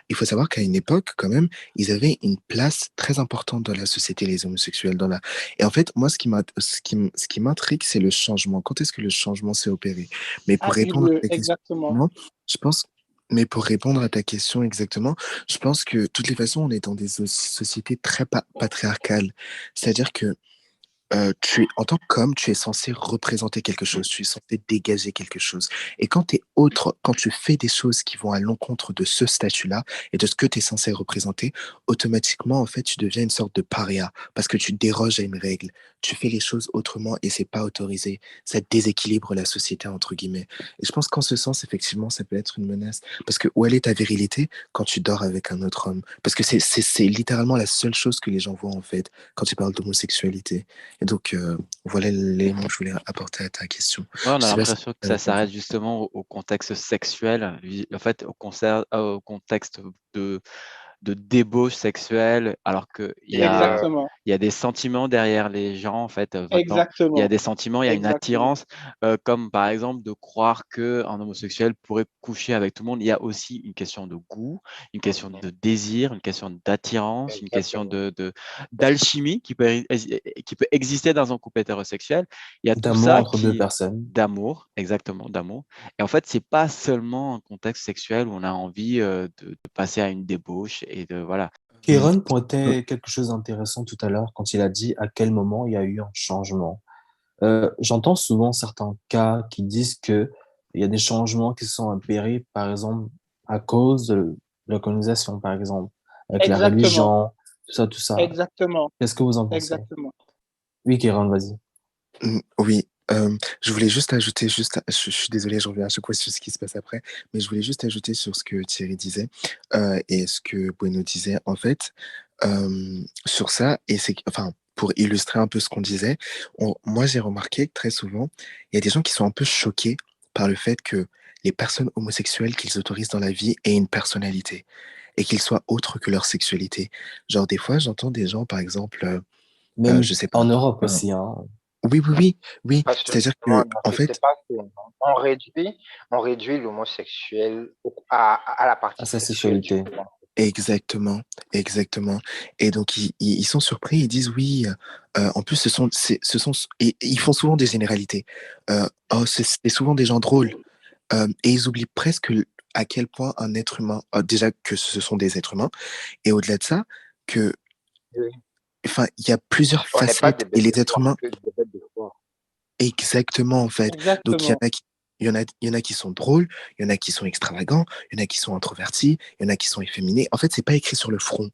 Il faut savoir qu'à une époque, quand même, ils avaient une place très importante dans la société, les homosexuels. Et en fait, moi, ce qui m'intrigue, c'est le changement. Quand est-ce que le changement s'est opéré? Mais pour a eu répondre à lieu ta question, exactement. exactement, je pense... Mais pour répondre à ta question exactement, je pense que de toutes les façons, on est dans des sociétés très patriarcales. C'est-à-dire que en tant qu'homme, tu es censé représenter quelque chose, tu es censé dégager quelque chose. Et quand tu es autre, quand tu fais des choses qui vont à l'encontre de ce statut-là et de ce que tu es censé représenter, automatiquement, en fait, tu deviens une sorte de paria parce que tu déroges à une règle. Tu fais les choses autrement et c'est pas autorisé. Ça déséquilibre la société, entre guillemets. Et je pense qu'en ce sens, effectivement, ça peut être une menace. Parce que où elle est ta virilité quand tu dors avec un autre homme? Parce que c'est littéralement la seule chose que les gens voient, en fait, quand tu parles d'homosexualité. Et donc, voilà l'élément que je voulais apporter à ta question. Ouais, on Je a sais pas si l'impression que tu as ça répondu. s'arrête justement au contexte sexuel, en fait, au contexte de débauche sexuelle, alors Et Exactement, il y a des sentiments derrière les gens, en fait, maintenant. Il y a exactement, des sentiments, il y a une exactement. attirance, comme par exemple de croire qu'un homosexuel pourrait coucher avec tout le monde. Il y a aussi une question de goût, une question de désir, une question d'attirance, une question exactement. d'alchimie qui peut exister dans un couple hétérosexuel. Il y a tout D'amour ça entre deux qui, personnes. d'amour, exactement, d'amour. Et en fait, c'est pas seulement un contexte sexuel où on a envie de passer à une débauche et de voilà. Hum, Kéron pointait quelque chose d'intéressant tout à l'heure quand il a dit à quel moment il y a eu un changement. J'entends souvent certains cas qui disent que il y a des changements qui sont opérés, par exemple, à cause de la colonisation, par exemple, avec la Exactement, religion, tout ça, tout ça. exactement, Qu'est-ce que vous en pensez? exactement. Oui, Kéron, vas-y. Oui, je voulais juste ajouter, je suis désolé, je reviens à chaque fois sur ce qui se passe après, mais je voulais juste ajouter sur ce que Thierry disait et ce que Bueno disait, en fait, sur ça, et c'est, enfin, pour illustrer un peu ce qu'on disait, moi j'ai remarqué que très souvent, il y a des gens qui sont un peu choqués par le fait que les personnes homosexuelles qu'ils autorisent dans la vie aient une personnalité et qu'ils soient autres que leur sexualité. Genre des fois, j'entends des gens, par exemple, Même je sais pas. en Europe euh, aussi, hein. oui, oui, oui, oui. Parce que C'est-à-dire justement, que, non, en c'est fait, pas que non. On réduit l'homosexuel à la À partie sa sexuelle du sexualité. coup. exactement, exactement. Et donc, ils sont surpris, ils disent oui. En plus, et ils font souvent des généralités. Oh, c'est souvent des gens drôles. Et ils oublient presque à quel point un être humain, déjà que ce sont des êtres humains, et au-delà de ça, que, Oui. enfin, il y a plusieurs On n'est pas facettes des et bêtes de les êtres foire, humains, que des bêtes de foire. exactement, en fait. Donc, Exactement. il y en a qui sont drôles, il y en a qui sont extravagants, il y en a qui sont introvertis, il y en a qui sont efféminés. En fait, c'est pas écrit sur le front.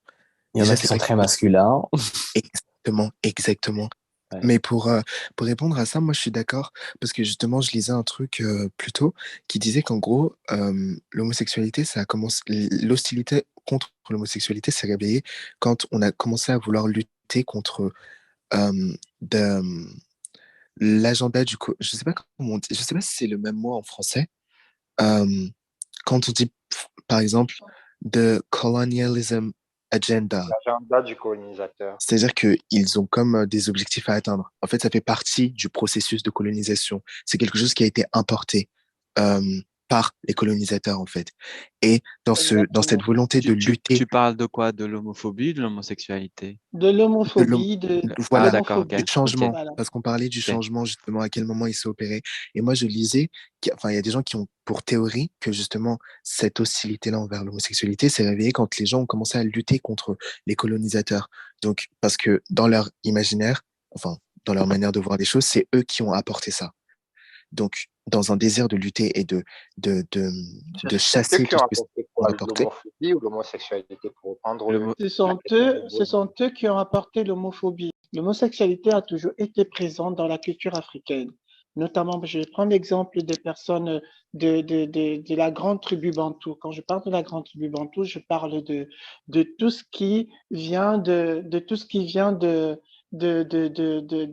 Il y en Déjà, a qui c'est sont pas très écrit. masculins. Exactement, exactement. Ouais. Mais pour répondre à ça, moi je suis d'accord, parce que justement je lisais un truc plus tôt qui disait qu'en gros, l'homosexualité, ça a commencé, l'hostilité contre l'homosexualité s'est réveillée quand on a commencé à vouloir lutter contre euh, de- l'agenda je sais pas comment on dit, je sais pas si c'est le même mot en français. Euh, Quand on dit, par exemple, the colonialism agenda, L'agenda du colonisateur. c'est-à-dire qu'ils ont comme des objectifs à atteindre. En fait, ça fait partie du processus de colonisation. C'est quelque chose qui a été importé euh, par les colonisateurs, en fait. Et dans cette Exactement. volonté de lutter, Tu parles de quoi? De l'homophobie, de l'homosexualité? De de l'hom- l'homophobie, Ah, voilà, d'accord, ok. du l'homophobie. Ok, changement, Voilà. parce qu'on parlait du ok. changement, justement, à quel moment il s'est opéré. Et moi, je lisais, enfin, il y a des gens qui ont pour théorie que, justement, cette hostilité-là envers l'homosexualité s'est réveillée quand les gens ont commencé à lutter contre les colonisateurs. Donc, parce que dans leur imaginaire, enfin, dans leur manière de voir les choses, c'est eux qui ont apporté ça. Donc, dans un désir de lutter et de C'est eux chasser qui tout ont ce que ça apporté a quoi? apporté, L'homophobie ou l'homosexualité pour reprendre Le, mo- la question de Ce Bruno. sont eux qui ont apporté l'homophobie. L'homosexualité a toujours été présente dans la culture africaine. Notamment, je vais prendre l'exemple des personnes de la grande tribu bantou. Quand je parle de la grande tribu bantou, je parle de tout ce qui vient de tout ce qui vient de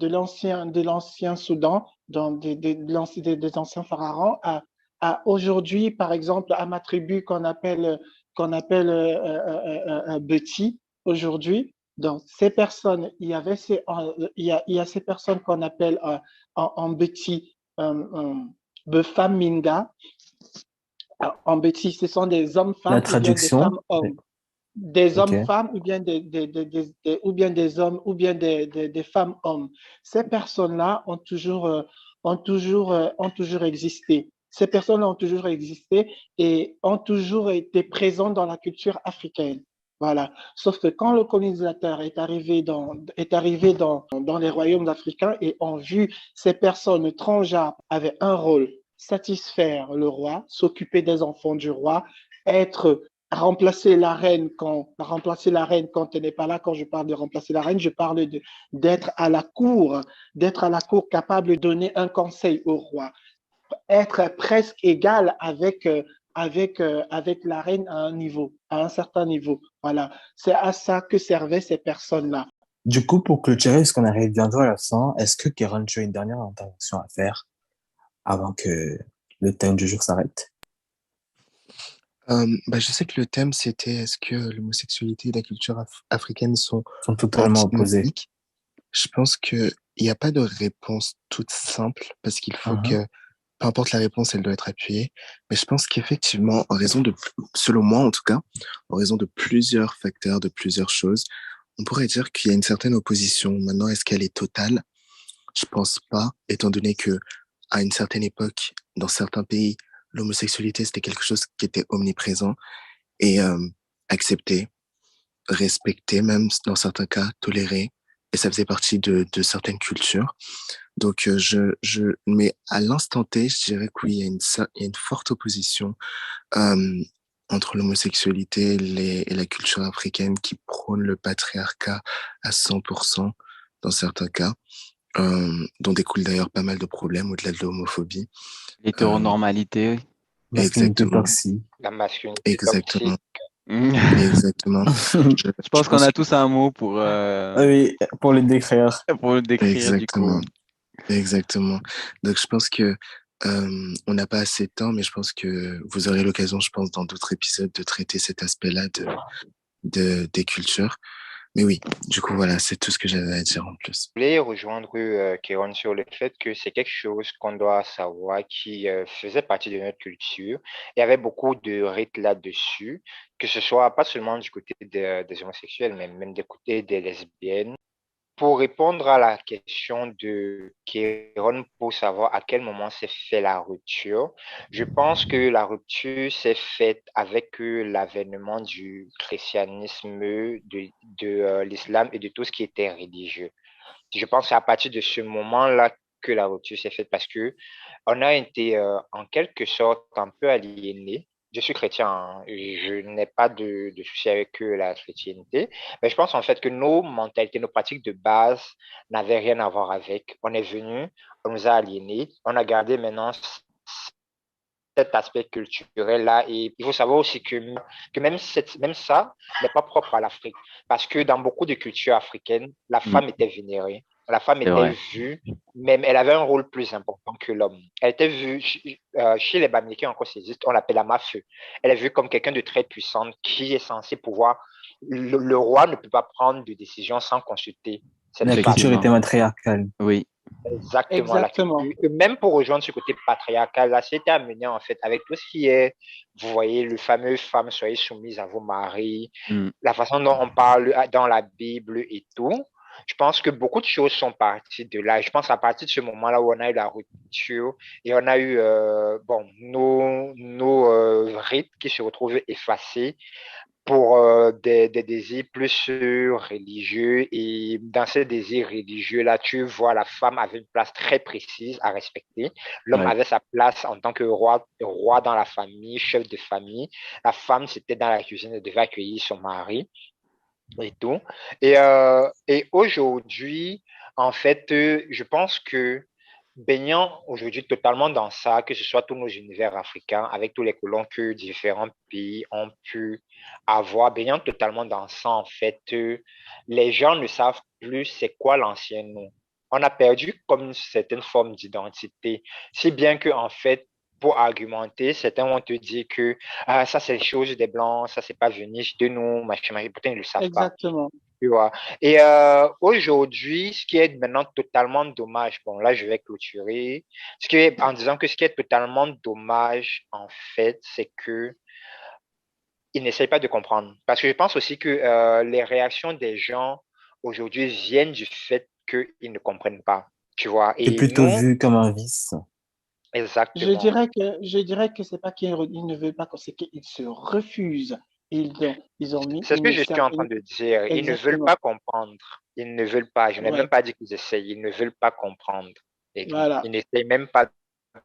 l'ancien Soudan, des anciens pharaons, à aujourd'hui, par exemple, à ma tribu qu'on appelle Betty aujourd'hui. Donc, ces personnes, il y a ces personnes qu'on appelle en Betty Befaminga. En Betty, ce sont des La hommes-femmes ou bien des traduction, femmes-hommes. Des ok. hommes-femmes ou bien ou bien des hommes ou bien des femmes-hommes. Ces personnes-là ont toujours existé. Ces personnes ont toujours existé et ont toujours été présentes dans la culture africaine. Voilà. Sauf que quand le colonisateur est arrivé dans les royaumes africains et ont vu ces personnes transgenres avaient un rôle, satisfaire le roi, s'occuper des enfants du roi, être remplacer la reine quand elle n'est pas là. Quand je parle de remplacer la reine, je parle d'être à la cour, capable de donner un conseil au roi, être presque égal avec la reine à un certain niveau. Voilà, c'est à ça que servaient ces personnes-là. Du coup, pour clôturer, parce qu'on arrive bientôt à la fin, est-ce que Kéron, tu as une dernière intervention à faire avant que le thème du jour s'arrête? je sais que le thème, c'était est-ce que l'homosexualité et la culture africaine sont Ils sont totalement opposés. antinomiques? Je pense qu'il n'y a pas de réponse toute simple parce qu'il faut Mhm. que, peu importe la réponse, elle doit être appuyée. Mais je pense qu'effectivement, selon moi en tout cas, en raison de plusieurs facteurs, de plusieurs choses, on pourrait dire qu'il y a une certaine opposition. Maintenant, est-ce qu'elle est totale? Je pense pas, étant donné que à une certaine époque, dans certains pays, l'homosexualité, c'était quelque chose qui était omniprésent et accepté, respecté même dans certains cas, toléré. Et ça faisait partie de certaines cultures. Donc, mais à l'instant T, je dirais que oui, il y a une forte opposition euh, entre l'homosexualité et la culture africaine qui prône le patriarcat à 100% dans certains cas, dont découlent d'ailleurs pas mal de problèmes au-delà de l'homophobie. Euh, L'hétéronormalité, Masculinité exactement, toxique. La masculinité exactement. toxique. Exactement. Je, Je je pense qu'on pense a que tous un mot Oui, pour le décrire. pour le décrire du coup. exactement, exactement. Donc je pense que on n'a pas assez de temps, mais je pense que vous aurez l'occasion, je pense, dans d'autres épisodes, de traiter cet aspect-là des cultures. Mais oui, du coup, voilà, c'est tout ce que j'avais à dire en plus. Je voulais rejoindre Kéron sur le fait que c'est quelque chose qu'on doit savoir qui faisait partie de notre culture. Il y avait beaucoup de rites là-dessus, que ce soit pas seulement du côté des homosexuels, mais même du côté des lesbiennes. Pour répondre à la question de Kéron, pour savoir à quel moment s'est fait la rupture, je pense que la rupture s'est faite avec l'avènement du christianisme, de l'islam et de tout ce qui était religieux. Je pense que c'est à partir de ce moment-là que la rupture s'est faite parce que on a été en quelque sorte un peu aliénés. Je suis chrétien, hein, je n'ai pas de souci avec la chrétienté, mais je pense en fait que nos mentalités, nos pratiques de base n'avaient rien à voir avec. On est venu, on nous a aliénés, on a gardé maintenant cet aspect culturel-là. Et il faut savoir aussi que même ça n'est pas propre à l'Afrique. Parce que dans beaucoup de cultures africaines, la Mm, femme était vénérée. La femme c'est était vrai. vue, même elle avait un rôle plus important que l'homme. Elle était vue, chez les Bamileke encore existe, on l'appelle la mafia. Elle est vue comme quelqu'un de très puissant qui est censé pouvoir. Le roi ne peut pas prendre de décision sans consulter cette La femme. culture Effectivement. était matriarcale. Oui. Exactement, la Exactement. culture. Et même pour rejoindre ce côté patriarcal, là, c'était amené en fait avec tout ce qui est, vous voyez, le fameux femme, soyez soumise à vos maris, Mm, la façon dont on parle dans la Bible et tout. Je pense que beaucoup de choses sont parties de là. Je pense à partir de ce moment-là où on a eu la rupture et on a eu bon, nos rites qui se retrouvent effacés pour des désirs plus religieux. Et dans ces désirs religieux-là, tu vois, la femme avait une place très précise à respecter. L'homme ouais. avait sa place en tant que roi dans la famille, chef de famille. La femme, c'était dans la cuisine, elle devait accueillir son mari et tout. Et aujourd'hui, en fait, je pense que baignant aujourd'hui totalement dans ça, que ce soit tous nos univers africains, avec tous les colons que différents pays ont pu avoir, baignant totalement dans ça, en fait, les gens ne savent plus c'est quoi l'ancien nous. On a perdu comme une certaine forme d'identité, si bien que, en fait, pour argumenter, certains vont te dire que ah, ça, c'est les choses des Blancs, ça, c'est pas venu de nous, machin, machin. Pourtant, ils ne le savent pas. Exactement. Tu vois. Et aujourd'hui, ce qui est maintenant totalement dommage, bon, là, je vais clôturer, en disant que ce qui est totalement dommage, en fait, c'est que ils n'essayent pas de comprendre. Parce que je pense aussi que les réactions des gens aujourd'hui viennent du fait qu'ils ne comprennent pas. Tu vois. C'est Et plutôt nous, vu comme un vice. exactement. Je dirais que c'est pas qu'ils ne veulent pas, c'est qu'ils se refusent. Ils ont mis C'est ce que je suis en train de dire. Ils ne veulent exactement. pas comprendre. Ils ne veulent pas. Je n'ai Ouais. même pas dit qu'ils essayent. Ils ne veulent pas comprendre. Et Voilà. ils n'essayent même pas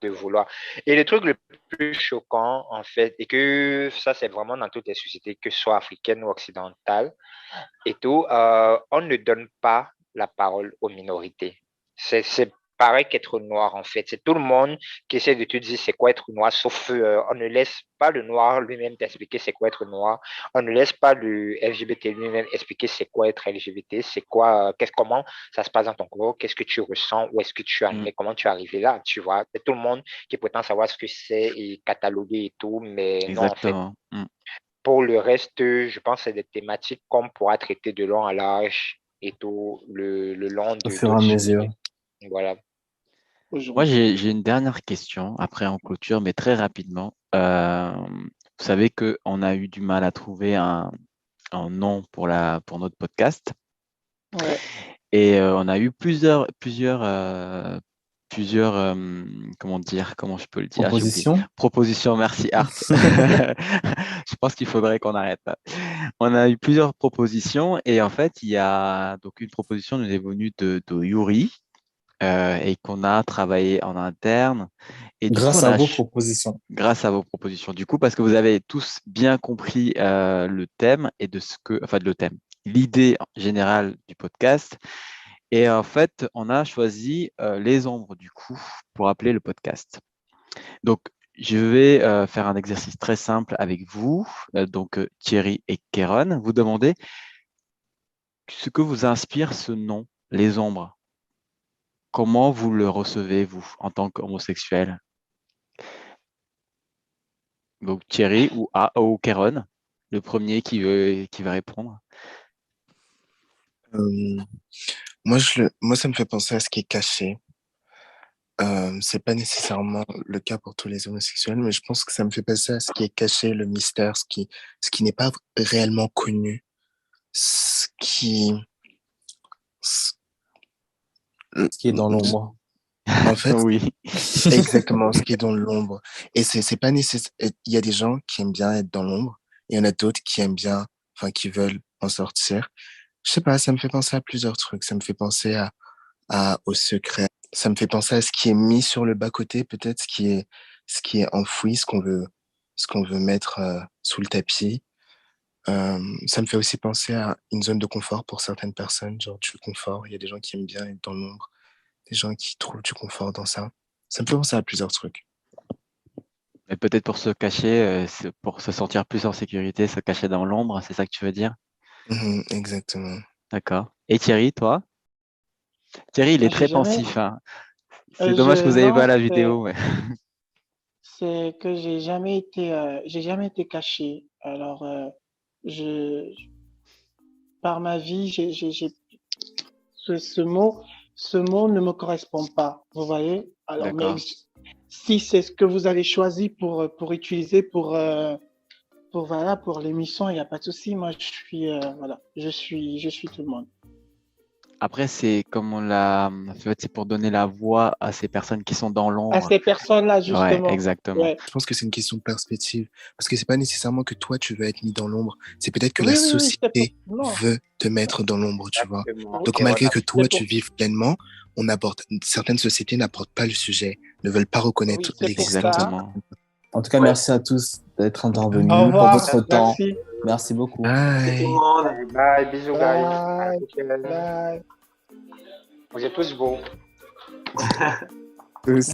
de vouloir. Et le truc le plus choquant, en fait, et que ça, c'est vraiment dans toutes les sociétés, que ce soit africaines ou occidentales, et tout, on ne donne pas la parole aux minorités. C'est pareil qu'être noir, en fait. C'est tout le monde qui essaie de te dire c'est quoi être noir, sauf on ne laisse pas le noir lui-même t'expliquer c'est quoi être noir. On ne laisse pas le LGBT lui-même expliquer c'est quoi être LGBT, c'est quoi, comment ça se passe dans ton corps, qu'est-ce que tu ressens, où est-ce que tu en Mm, es, comment tu es arrivé là, tu vois. C'est tout le monde qui prétend savoir ce que c'est et cataloguer et tout, mais non, en fait, exactement. Mm. pour le reste, je pense que c'est des thématiques qu'on pourra traiter de long à large et tout le long Au de fur et à d'autres mesure. sujets. Voilà. Moi, Aujourd'hui. j'ai une dernière question, après en clôture, mais très rapidement. Vous savez qu'on a eu du mal à trouver un nom pour notre podcast. Ouais. Et on a eu plusieurs, comment dire, comment je peux le dire, j'ai oublié. Proposition? Propositions, merci Art. Je pense qu'il faudrait qu'on arrête là. On a eu plusieurs propositions et en fait, il y a donc une proposition nous est venue de Yuri et qu'on a travaillé en interne. Et du coup, Grâce à vos propositions. grâce à vos propositions, du coup, parce que vous avez tous bien compris le thème et enfin le thème, l'idée générale du podcast. Et en fait, on a choisi les ombres du coup pour appeler le podcast. Donc, Je vais faire un exercice très simple avec vous, donc Thierry et Kéron. Vous demandez ce que vous inspire ce nom, les ombres. Comment vous le recevez, vous, en tant qu'homosexuel? Donc Thierry ou Kéron, le premier qui va répondre. Euh, moi, ça me fait penser à ce qui est caché. C'est pas nécessairement le cas pour tous les homosexuels, mais je pense que ça me fait penser à ce qui est caché, le mystère, ce qui n'est pas réellement connu, ce qui, ce- Ce qui est dans l'ombre. en fait, Oui, exactement, ce qui est dans l'ombre. Et c'est pas nécessaire. Il y a des gens qui aiment bien être dans l'ombre, et il y en a d'autres qui aiment bien, enfin, qui veulent en sortir. Je sais pas, ça me fait penser à plusieurs trucs. Ça me fait penser au secret. Ça me fait penser à ce qui est mis sur le bas-côté, peut-être ce qui est enfoui, ce qu'on veut mettre sous le tapis. Ça me fait aussi penser à une zone de confort pour certaines personnes, genre du confort. Il y a des gens qui aiment bien être dans l'ombre, des gens qui trouvent du confort dans ça. Ça me fait penser à plusieurs trucs. mais peut-être pour se cacher, pour se sentir plus en sécurité, se cacher dans l'ombre, c'est ça que tu veux dire? Exactement. D'accord. Et Thierry, toi? Thierry, il est Moi, j'ai très jamais. pensif, hein. C'est dommage que vous n'avez Non, pas la vidéo. Mais... c'est que j'ai jamais été caché. Alors, je, par ma vie, ce mot ne me correspond pas. Vous voyez? Alors, mais D'accord. si c'est ce que vous avez choisi pour utiliser voilà, pour l'émission, il n'y a pas de souci. Moi, voilà, je suis tout le monde. Après, c'est comme on l'a fait, c'est pour donner la voix à ces personnes qui sont dans À l'ombre. ces personnes-là, Ouais, justement. exactement. Ouais. Je pense que c'est une question de perspective. Parce que c'est pas nécessairement que toi, tu veux être mis dans l'ombre. C'est peut-être que la Oui, oui, oui, société non. veut te mettre dans l'ombre, tu vois. Exactement. Donc, Kéron malgré a que C'est toi, pour, tu vives pleinement, certaines sociétés n'abordent pas le sujet, ne veulent pas reconnaître oui, c'est pour l'existence. ça. Exactement. En tout cas, Ouais. merci à tous d'être Au intervenus pour revoir. votre temps. Merci. Merci beaucoup. Merci tout le Bye. monde. Bye, bisous, guys. À la Bye. prochaine. Bye. Vous êtes tous beaux. Tous.